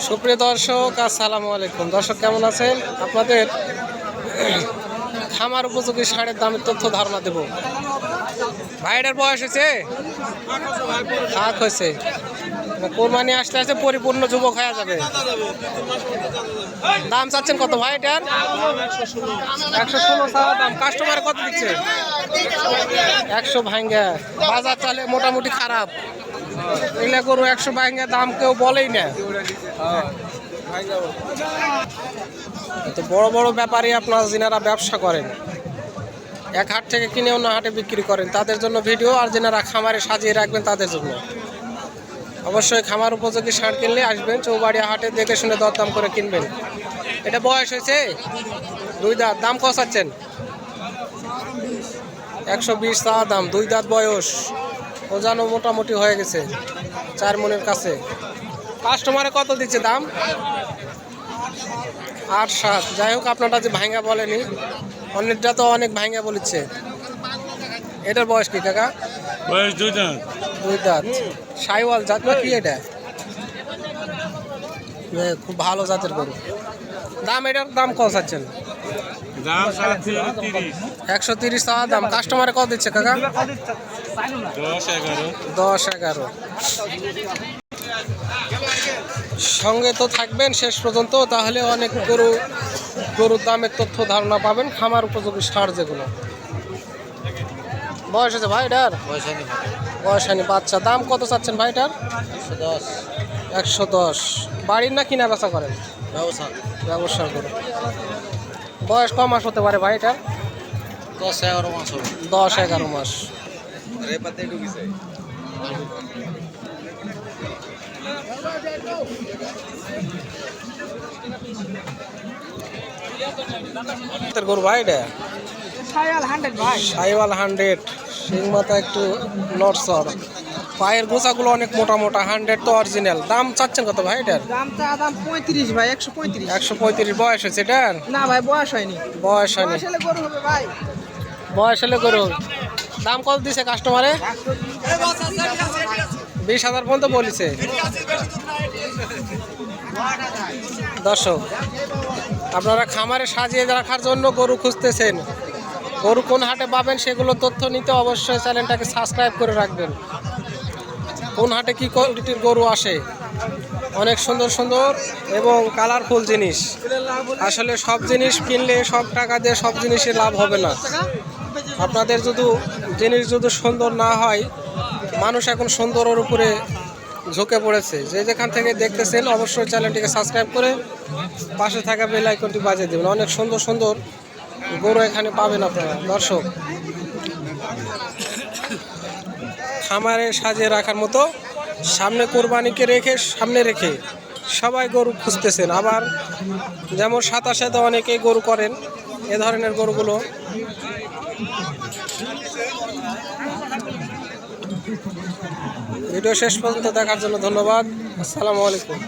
সুপ্রিয় দর্শক, আসসালামু আলাইকুম। দর্শক কেমন আছেন? আপনাদের খামার উপযোগী ষাঁড়ের দামের তথ্য ধারণা দেব। ভাইটার বয়স হয়েছে, হাত হয়েছে, কোরবানি আসতে আসতে পরিপূর্ণ যুবক হয়ে যাবে। দাম চাচ্ছেন কত ভাই এটার? 116 চাওয়া দাম। কাস্টমার কত দিচ্ছে? 100 ভাঙ্গা। বাজার চালে মোটামুটি খারাপ। এগুলা গরু 100 ভাঙ্গা দাম কেউ বলেই না। তো বড় বড় ব্যাপারী আপনারা যিনারা ব্যবসা করেন, এক হাট থেকে কিনে অন্য হাটে বিক্রি করেন, তাদের জন্য ভিডিও। আর যিনারা খামারে সাজিয়ে রাখবেন তাদের জন্য। অবশ্যই খামার উপযোগী ষাঁড় কিনলে আসবেন চৌবাড়িয়া হাটে, দেখে শুনে দরদাম করে কিনবেন। এটা বয়স হয়েছে 2 দাঁত। দাম কত চাচ্ছেন? 120 চাওয়া দাম। 2 দাঁত বয়স, ওজনও মোটামুটি হয়ে গেছে 4 মনের কাছে। কাস্টমারে কত দিচ্ছে দাম? 8-7। যাই হোক, আপনারা যে ভাঙ্গা বলেনি, অনেকটা তো অনেক ভাঙ্গা বলেছে। এটার বয়স কি কাকা? বয়স 2 দাঁত। 2 দাঁত। সাইওয়াল জাত না কি এটা? খুব ভালো জাতের গরু। দাম, এটার দাম কত চাচ্ছেন? দাম 30। 130 চাওয়া দাম। কাস্টমারে কত দিচ্ছে কাকা? 10-11। সঙ্গে তো থাকবেন শেষ পর্যন্ত, তাহলে অনেক গরুর দামের তথ্য ধারণা পাবেন। খামার উপযোগী ষাঁড় যেগুলো। বয়স আছে ভাই এটার? বয়স হয়নি, বাচ্চা। দাম কত চাচ্ছেন ভাই এটার? 110। বাড়ির না কিনা বেচা করেন? ব্যবসা করে। বয়স কম মাস হতে পারে ভাই এটার? 10-11 মাস। গরু ভাই এটা? সাইওয়াল 100। সিং মাথা একটু নড়সর, পায়ের গোছাগুলো অনেক মোটা মোটা। 100 তো অরিজিনাল। দাম চাচ্ছেন কত ভাই এটার? দাম 35 ভাই। 135। 135 বয়স হয়েছে এটার? না ভাই, বয়স হয়নি। বয়স হয়নি। বয়স হলে গরু হবে ভাই। বয়স হলে গরু। দাম কত দিছে কাস্টমারে? 20,000 পর্যন্ত বলেছে। দর্শক, আপনারা খামারে সাজিয়ে রাখার জন্য গরু খুঁজতেছেন, গরু কোন হাটে পাবেন সেগুলো তথ্য নিতে অবশ্যই চ্যানেলটাকে সাবস্ক্রাইব করে রাখবেন। কোন হাটে কি কোয়ালিটির গরু আসে, অনেক সুন্দর সুন্দর এবং কালারফুল জিনিস। আসলে সব জিনিস কিনলে সব টাকা দিয়ে সব জিনিসের লাভ হবে না। আপনাদের জিনিস যদি সুন্দর না হয়, মানুষ এখন সুন্দরের উপরে ঝুঁকে পড়েছে। যে যেখান থেকে দেখতেছেন অবশ্যই চ্যানেলটিকে সাবস্ক্রাইব করে পাশে থাকা বেল আইকনটি বাজিয়ে দেবেন। অনেক সুন্দর সুন্দর গরু এখানে পাবেন আপনারা। দর্শক, খামারে সাজিয়ে রাখার মতো সামনে কোরবানিকে সামনে রেখে সবাই গরু খুঁজতেছেন। আবার যেমন 27-এ অনেকেই গরু করেন, এ ধরনের গরুগুলো। ভিডিও শেষ পর্যন্ত দেখার জন্য ধন্যবাদ। আসসালামু আলাইকুম।